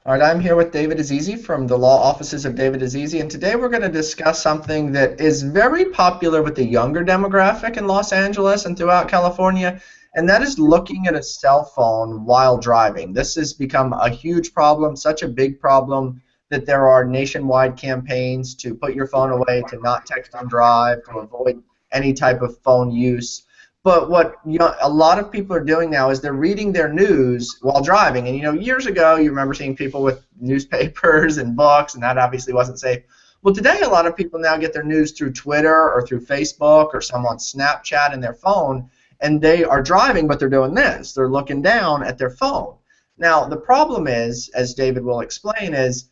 All right, I'm here with David Azizi from the law offices of David Azizi, and today we're going to discuss something that is very popular with the younger demographic in Los Angeles and throughout California, and that is looking at a cell phone while driving. This has become a huge problem, such a big problem that there are nationwide campaigns to put your phone away, to not text and drive, to avoid any type of phone use. But what a lot of people are doing now is they're reading their news while driving. And years ago, you remember seeing people with newspapers and books, and that obviously wasn't safe. Well, today, a lot of people now get their news through Twitter or through Facebook or some on Snapchat in their phone, and they are driving, but they're doing this. They're looking down at their phone. Now, the problem is, as David will explain, is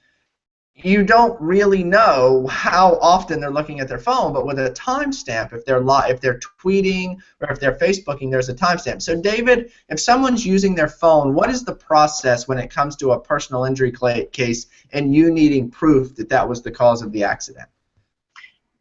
you don't really know how often they're looking at their phone, but with a timestamp, if they're tweeting or if they're Facebooking, there's a timestamp. So, David, if someone's using their phone, what is the process when it comes to a personal injury case and you needing proof that that was the cause of the accident?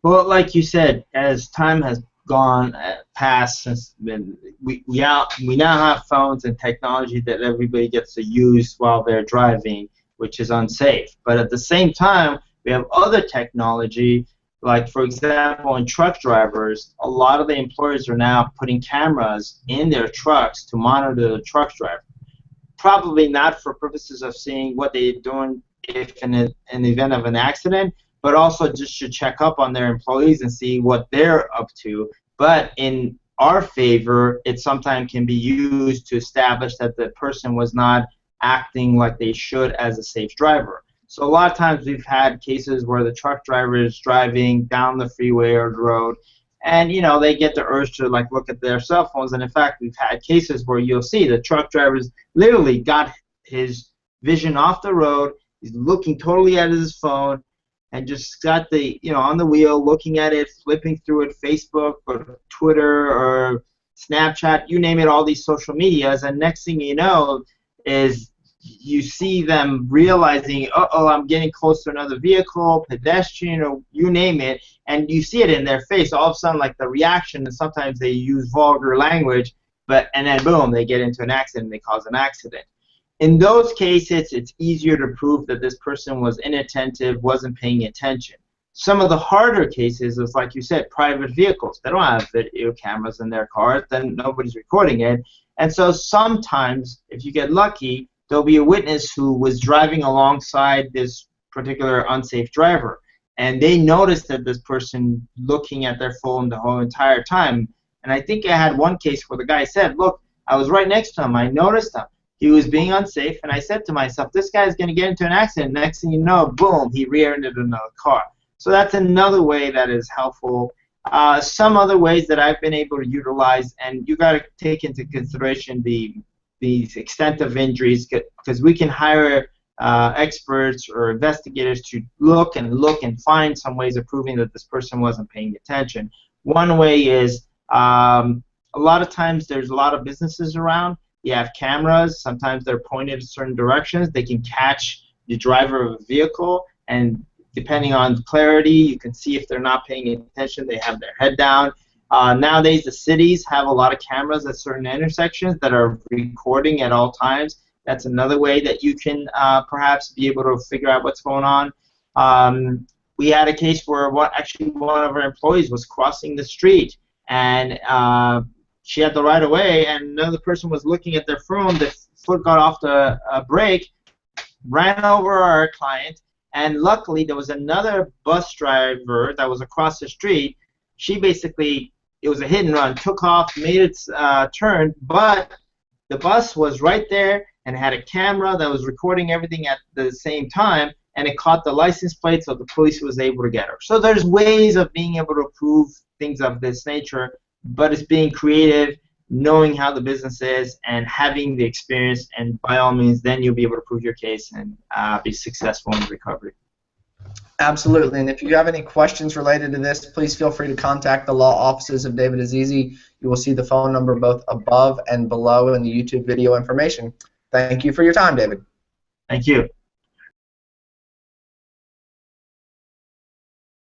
Well, like you said, as time has gone past since we now have phones and technology that everybody gets to use while they're driving, which is unsafe. But at the same time, we have other technology, like, for example, in truck drivers, a lot of the employers are now putting cameras in their trucks to monitor the truck driver. Probably not for purposes of seeing what they're doing if in the event of an accident, but also just to check up on their employees and see what they're up to. But in our favor, it sometimes can be used to establish that the person was not acting like they should as a safe driver. So a lot of times we've had cases where the truck driver is driving down the freeway or the road, and they get the urge to look at their cell phones. And in fact, we've had cases where you'll see the truck driver's literally got his vision off the road. He's looking totally at his phone and just got the on the wheel, looking at it, flipping through it, Facebook or Twitter or Snapchat, you name it, all these social medias. And next thing you know is you see them realizing, uh-oh, I'm getting close to another vehicle, pedestrian, or you name it, and you see it in their face. All of a sudden, like the reaction, and sometimes they use vulgar language, and then boom, they get into an accident, they cause an accident. In those cases, it's easier to prove that this person was inattentive, wasn't paying attention. Some of the harder cases is, like you said, private vehicles. They don't have video cameras in their cars, then nobody's recording it. And so sometimes, if you get lucky, there'll be a witness who was driving alongside this particular unsafe driver, and they noticed that this person looking at their phone the whole entire time. And I think I had one case where the guy said, look, I was right next to him. I noticed him. He was being unsafe, and I said to myself, this guy's going to get into an accident. Next thing you know, boom, he rear-ended another car. So that's another way that is helpful. Some other ways that I've been able to utilize, and you got to take into consideration the extent of injuries, because we can hire experts or investigators to look and find some ways of proving that this person wasn't paying attention. One way is a lot of times there's a lot of businesses around. You have cameras. Sometimes they're pointed in certain directions. They can catch the driver of a vehicle, and depending on clarity, you can see if they're not paying attention. They have their head down. Nowadays, the cities have a lot of cameras at certain intersections that are recording at all times. That's another way that you can perhaps be able to figure out what's going on. We had a case where one of our employees was crossing the street, and she had the right of way, and another person was looking at their phone. The foot got off the brake, ran over our client, and luckily there was another bus driver that was across the street. She basically, it was a hit and run, took off, made its turn, but the bus was right there and had a camera that was recording everything at the same time, and it caught the license plate, so the police was able to get her. So there's ways of being able to prove things of this nature, but it's being creative, knowing how the business is, and having the experience, and by all means, then you'll be able to prove your case and be successful in recovery. Absolutely, and if you have any questions related to this, please feel free to contact the law offices of David Azizi. You will see the phone number both above and below in the YouTube video information. Thank you for your time, David. Thank you.